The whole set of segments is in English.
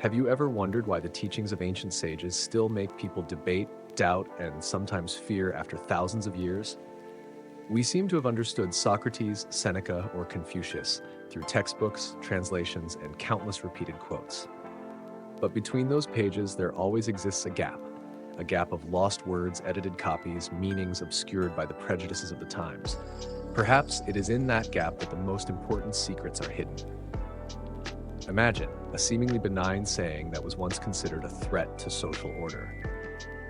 Have you ever wondered why the teachings of ancient sages still make people debate, doubt, and sometimes fear after thousands of years? We seem to have understood Socrates, Seneca, or Confucius through textbooks, translations, and countless repeated quotes. But between those pages, there always exists a gap of lost words, edited copies, meanings obscured by the prejudices of the times. Perhaps it is in that gap that the most important secrets are hidden. Imagine a seemingly benign saying that was once considered a threat to social order.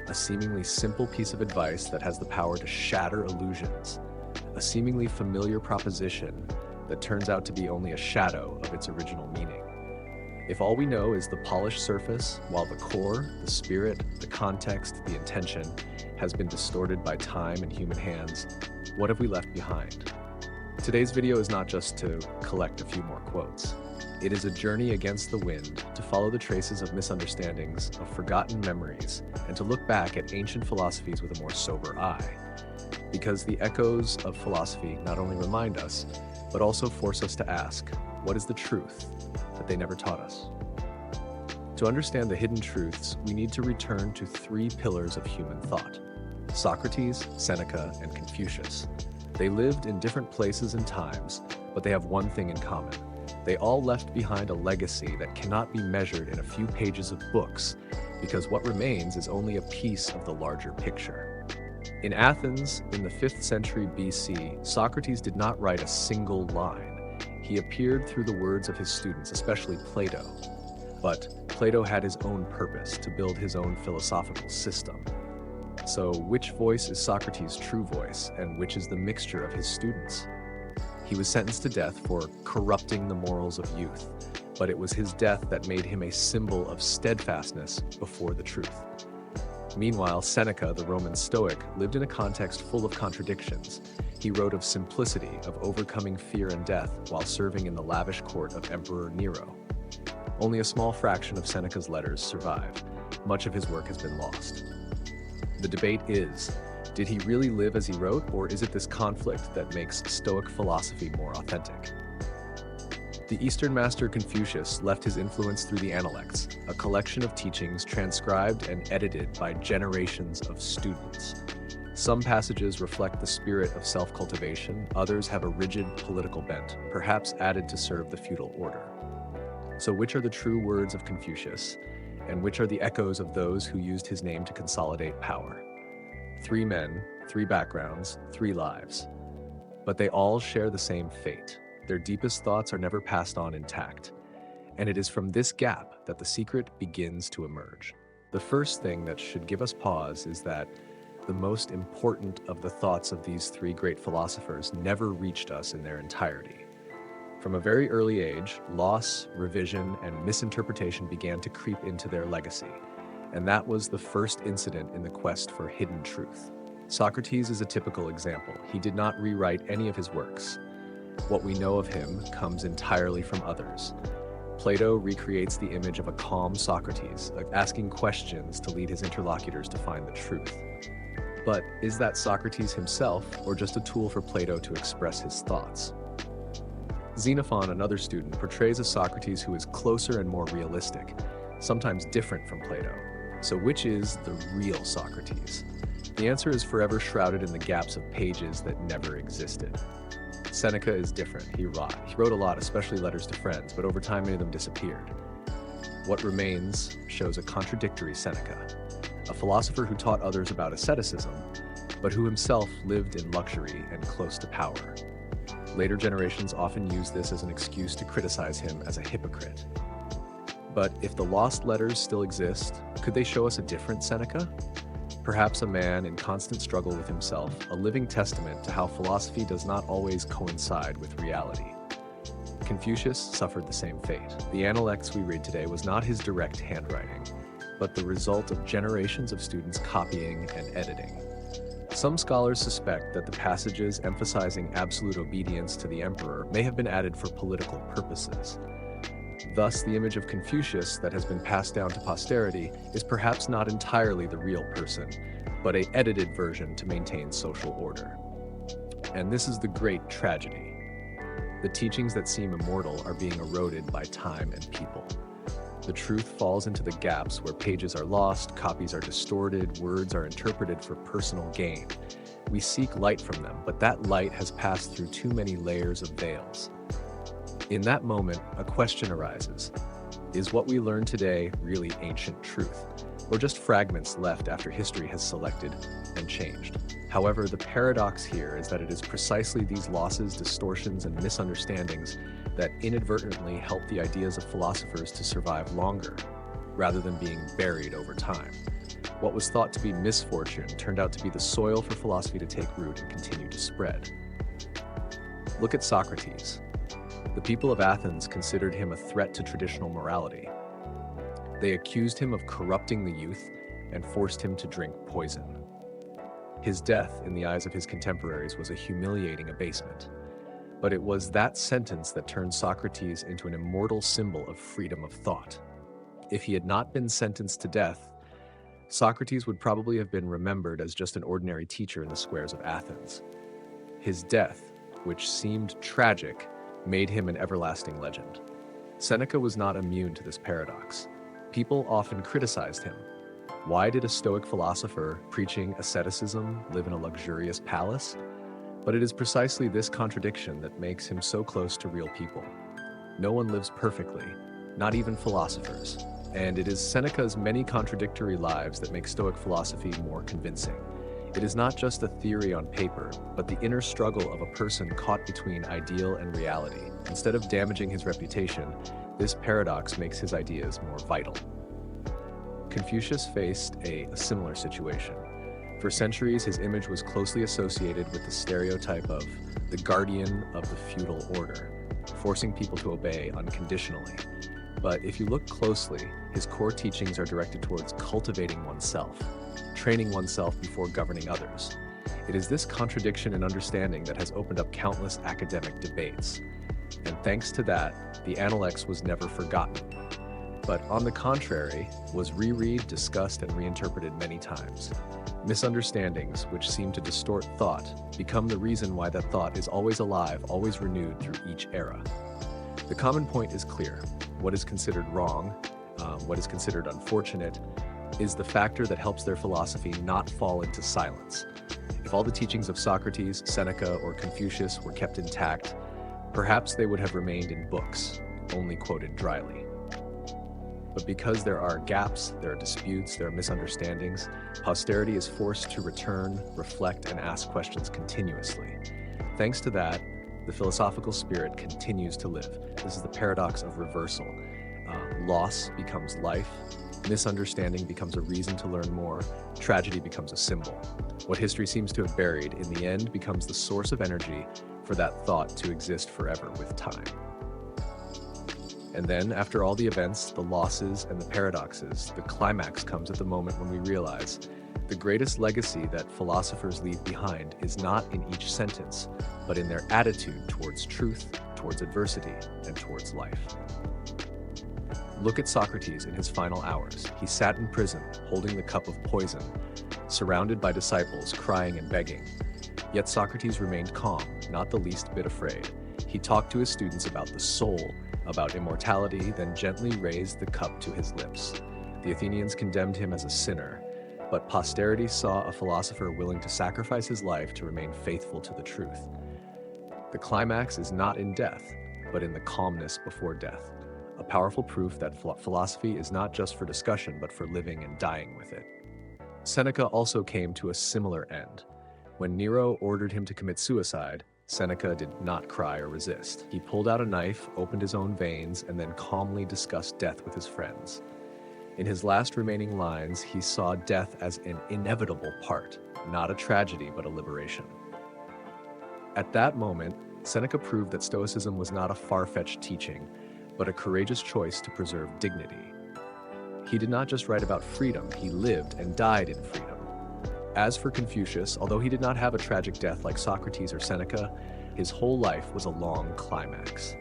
A seemingly simple piece of advice that has the power to shatter illusions. A seemingly familiar proposition that turns out to be only a shadow of its original meaning. If all we know is the polished surface, while the core, the spirit, the context, the intention, has been distorted by time and human hands, what have we left behind? Today's video is not just to collect a few more quotes. It is a journey against the wind to follow the traces of misunderstandings, of forgotten memories, and to look back at ancient philosophies with a more sober eye. Because the echoes of philosophy not only remind us, but also force us to ask, what is the truth that they never taught us? To understand the hidden truths, we need to return to three pillars of human thought: Socrates, Seneca, and Confucius. They lived in different places and times, but they have one thing in common. They all left behind a legacy that cannot be measured in a few pages of books, because what remains is only a piece of the larger picture. In Athens, in the 5th century BC, Socrates did not write a single line. He appeared through the words of his students, especially Plato. But Plato had his own purpose, to build his own philosophical system. So which voice is Socrates' true voice, and which is the mixture of his students? He was sentenced to death for corrupting the morals of youth, but it was his death that made him a symbol of steadfastness before the truth. Meanwhile, Seneca, the Roman Stoic, lived in a context full of contradictions. He wrote of simplicity, of overcoming fear and death, while serving in the lavish court of Emperor Nero. Only a small fraction of Seneca's letters survive. Much of his work has been lost. The debate is, did he really live as he wrote, or is it this conflict that makes Stoic philosophy more authentic? The Eastern master Confucius left his influence through the Analects, a collection of teachings transcribed and edited by generations of students. Some passages reflect the spirit of self-cultivation, others have a rigid political bent, perhaps added to serve the feudal order. So which are the true words of Confucius, and which are the echoes of those who used his name to consolidate power? 3 men, 3 backgrounds, 3 lives. But they all share the same fate. Their deepest thoughts are never passed on intact. And it is from this gap that the secret begins to emerge. The first thing that should give us pause is that the most important of the thoughts of these 3 great philosophers never reached us in their entirety. From a very early age, loss, revision, and misinterpretation began to creep into their legacy. And that was the first incident in the quest for hidden truth. Socrates is a typical example. He did not rewrite any of his works. What we know of him comes entirely from others. Plato recreates the image of a calm Socrates, asking questions to lead his interlocutors to find the truth. But is that Socrates himself, or just a tool for Plato to express his thoughts? Xenophon, another student, portrays a Socrates who is closer and more realistic, sometimes different from Plato. So which is the real Socrates? The answer is forever shrouded in the gaps of pages that never existed. Seneca is different. He wrote a lot, especially letters to friends, but over time many of them disappeared. What remains shows a contradictory Seneca, a philosopher who taught others about asceticism, but who himself lived in luxury and close to power. Later generations often use this as an excuse to criticize him as a hypocrite. But if the lost letters still exist, could they show us a different Seneca? Perhaps a man in constant struggle with himself, a living testament to how philosophy does not always coincide with reality. Confucius suffered the same fate. The Analects we read today was not his direct handwriting, but the result of generations of students copying and editing. Some scholars suspect that the passages emphasizing absolute obedience to the emperor may have been added for political purposes. Thus, the image of Confucius that has been passed down to posterity is perhaps not entirely the real person, but an edited version to maintain social order. And this is the great tragedy. The teachings that seem immortal are being eroded by time and people. The truth falls into the gaps where pages are lost, copies are distorted, words are interpreted for personal gain. We seek light from them, but that light has passed through too many layers of veils. In that moment, a question arises. Is what we learn today really ancient truth, or just fragments left after history has selected and changed? However, the paradox here is that it is precisely these losses, distortions, and misunderstandings that inadvertently help the ideas of philosophers to survive longer, rather than being buried over time. What was thought to be misfortune turned out to be the soil for philosophy to take root and continue to spread. Look at Socrates. The people of Athens considered him a threat to traditional morality. They accused him of corrupting the youth and forced him to drink poison. His death, in the eyes of his contemporaries, was a humiliating abasement. But it was that sentence that turned Socrates into an immortal symbol of freedom of thought. If he had not been sentenced to death, Socrates would probably have been remembered as just an ordinary teacher in the squares of Athens. His death, which seemed tragic, made him an everlasting legend. Seneca was not immune to this paradox. People often criticized him. Why did a Stoic philosopher preaching asceticism live in a luxurious palace? But it is precisely this contradiction that makes him so close to real people. No one lives perfectly, not even philosophers. And it is Seneca's many contradictory lives that make Stoic philosophy more convincing. It is not just a theory on paper, but the inner struggle of a person caught between ideal and reality. Instead of damaging his reputation, this paradox makes his ideas more vital. Confucius faced a similar situation. For centuries, his image was closely associated with the stereotype of the guardian of the feudal order, forcing people to obey unconditionally. But if you look closely, his core teachings are directed towards cultivating oneself, training oneself before governing others. It is this contradiction in understanding that has opened up countless academic debates. And thanks to that, the Analects was never forgotten, but on the contrary, was reread, discussed, and reinterpreted many times. Misunderstandings, which seem to distort thought, become the reason why that thought is always alive, always renewed through each era. The common point is clear. What is considered wrong, what is considered unfortunate, is the factor that helps their philosophy not fall into silence. If all the teachings of Socrates, Seneca, or Confucius were kept intact, perhaps they would have remained in books, only quoted dryly. But because there are gaps, there are disputes, there are misunderstandings, posterity is forced to return, reflect, and ask questions continuously. Thanks to that, the philosophical spirit continues to live. This is the paradox of reversal. Loss becomes life, misunderstanding becomes a reason to learn more, tragedy becomes a symbol. What history seems to have buried, in the end, becomes the source of energy for that thought to exist forever with time. And then, after all the events, the losses, and the paradoxes, the climax comes at the moment when we realize the greatest legacy that philosophers leave behind is not in each sentence, but in their attitude towards truth, towards adversity, and towards life. Look at Socrates in his final hours. He sat in prison, holding the cup of poison, surrounded by disciples crying and begging. Yet Socrates remained calm, not the least bit afraid. He talked to his students about the soul, about immortality, then gently raised the cup to his lips. The Athenians condemned him as a sinner, but posterity saw a philosopher willing to sacrifice his life to remain faithful to the truth. The climax is not in death, but in the calmness before death, a powerful proof that philosophy is not just for discussion, but for living and dying with it. Seneca also came to a similar end. When Nero ordered him to commit suicide, Seneca did not cry or resist. He pulled out a knife, opened his own veins, and then calmly discussed death with his friends. In his last remaining lines, he saw death as an inevitable part, not a tragedy, but a liberation. At that moment, Seneca proved that Stoicism was not a far-fetched teaching, but a courageous choice to preserve dignity. He did not just write about freedom, he lived and died in freedom. As for Confucius, although he did not have a tragic death like Socrates or Seneca, his whole life was a long climax.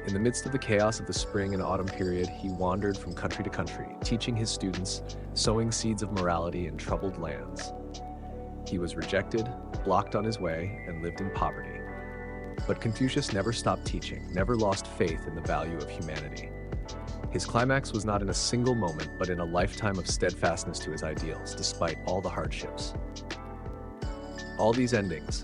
In the midst of the chaos of the spring and autumn period, he wandered from country to country, teaching his students, sowing seeds of morality in troubled lands. He was rejected, blocked on his way, and lived in poverty. But Confucius never stopped teaching, never lost faith in the value of humanity. His climax was not in a single moment, but in a lifetime of steadfastness to his ideals, despite all the hardships. All these endings,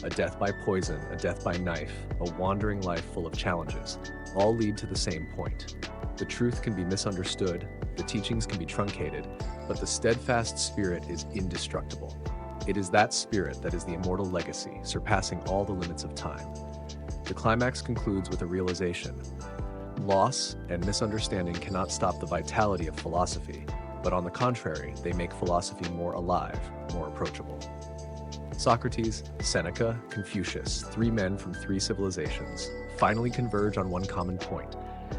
a death by poison, a death by knife, a wandering life full of challenges, all lead to the same point. The truth can be misunderstood, the teachings can be truncated, but the steadfast spirit is indestructible. It is that spirit that is the immortal legacy, surpassing all the limits of time. The climax concludes with a realization. Loss and misunderstanding cannot stop the vitality of philosophy, but on the contrary, they make philosophy more alive, more approachable. Socrates, Seneca, Confucius, three men from three civilizations, finally converge on one common point.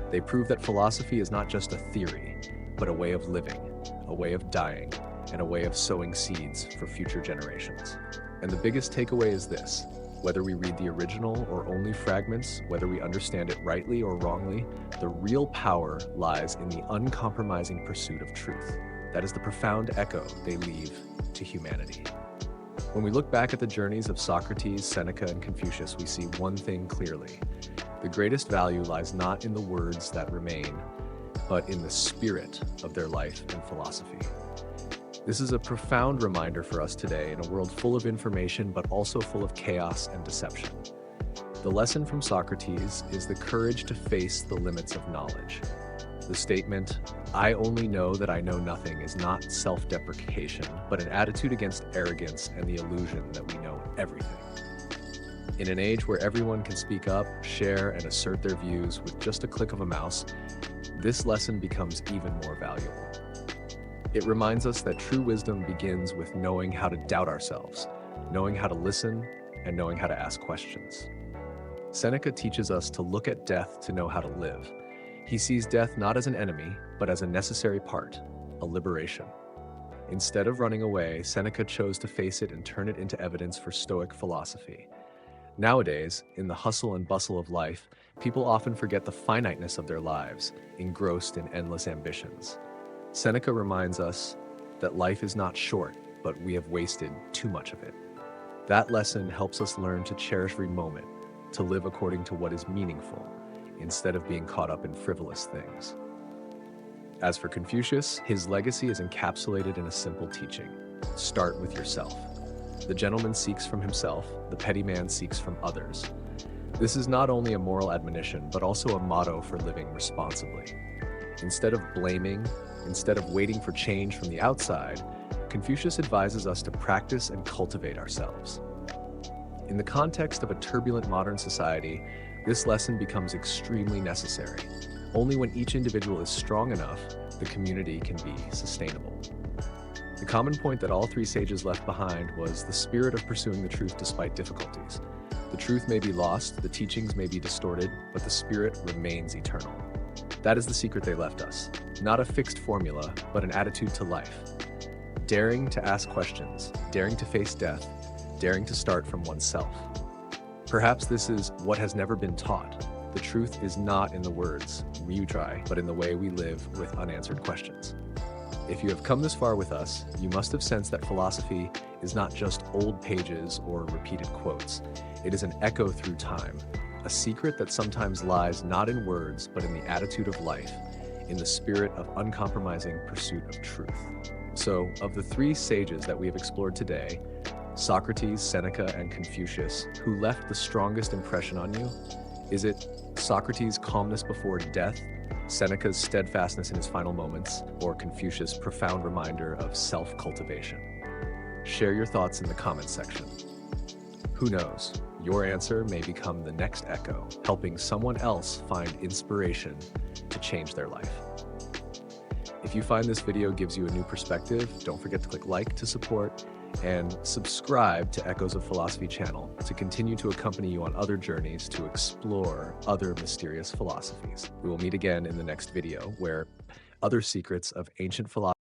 They prove that philosophy is not just a theory, but a way of living, a way of dying, and a way of sowing seeds for future generations. And the biggest takeaway is this: whether we read the original or only fragments, whether we understand it rightly or wrongly, the real power lies in the uncompromising pursuit of truth. That is the profound echo they leave to humanity. When we look back at the journeys of Socrates, Seneca, and Confucius, we see one thing clearly. The greatest value lies not in the words that remain, but in the spirit of their life and philosophy. This is a profound reminder for us today in a world full of information, but also full of chaos and deception. The lesson from Socrates is the courage to face the limits of knowledge. The statement, "I only know that I know nothing," is not self-deprecation, but an attitude against arrogance and the illusion that we know everything. In an age where everyone can speak up, share, and assert their views with just a click of a mouse, this lesson becomes even more valuable. It reminds us that true wisdom begins with knowing how to doubt ourselves, knowing how to listen, and knowing how to ask questions. Seneca teaches us to look at death to know how to live. He sees death not as an enemy, but as a necessary part, a liberation. Instead of running away, Seneca chose to face it and turn it into evidence for Stoic philosophy. Nowadays, in the hustle and bustle of life, people often forget the finiteness of their lives, engrossed in endless ambitions. Seneca reminds us that life is not short, but we have wasted too much of it. That lesson helps us learn to cherish every moment, to live according to what is meaningful, instead of being caught up in frivolous things. As for Confucius, his legacy is encapsulated in a simple teaching: start with yourself. The gentleman seeks from himself, the petty man seeks from others. This is not only a moral admonition, but also a motto for living responsibly. Instead of blaming, instead of waiting for change from the outside, Confucius advises us to practice and cultivate ourselves. In the context of a turbulent modern society, this lesson becomes extremely necessary. Only when each individual is strong enough, the community can be sustainable. The common point that all three sages left behind was the spirit of pursuing the truth despite difficulties. The truth may be lost, the teachings may be distorted, but the spirit remains eternal. That is the secret they left us. Not a fixed formula, but an attitude to life. Daring to ask questions, daring to face death, daring to start from oneself. Perhaps this is what has never been taught. The truth is not in the words we try, but in the way we live with unanswered questions. If you have come this far with us, you must have sensed that philosophy is not just old pages or repeated quotes. It is an echo through time, a secret that sometimes lies not in words, but in the attitude of life, in the spirit of uncompromising pursuit of truth. So, of the three sages that we have explored today, Socrates, Seneca, and Confucius, who left the strongest impression on you? Is it Socrates' calmness before death, Seneca's steadfastness in his final moments, or Confucius' profound reminder of self-cultivation? Share your thoughts in the comments section. Who knows? Your answer may become the next echo, helping someone else find inspiration to change their life. If you find this video gives you a new perspective, don't forget to click like to support and subscribe to Echoes of Philosophy channel to continue to accompany you on other journeys to explore other mysterious philosophies. We will meet again in the next video where other secrets of ancient philosophy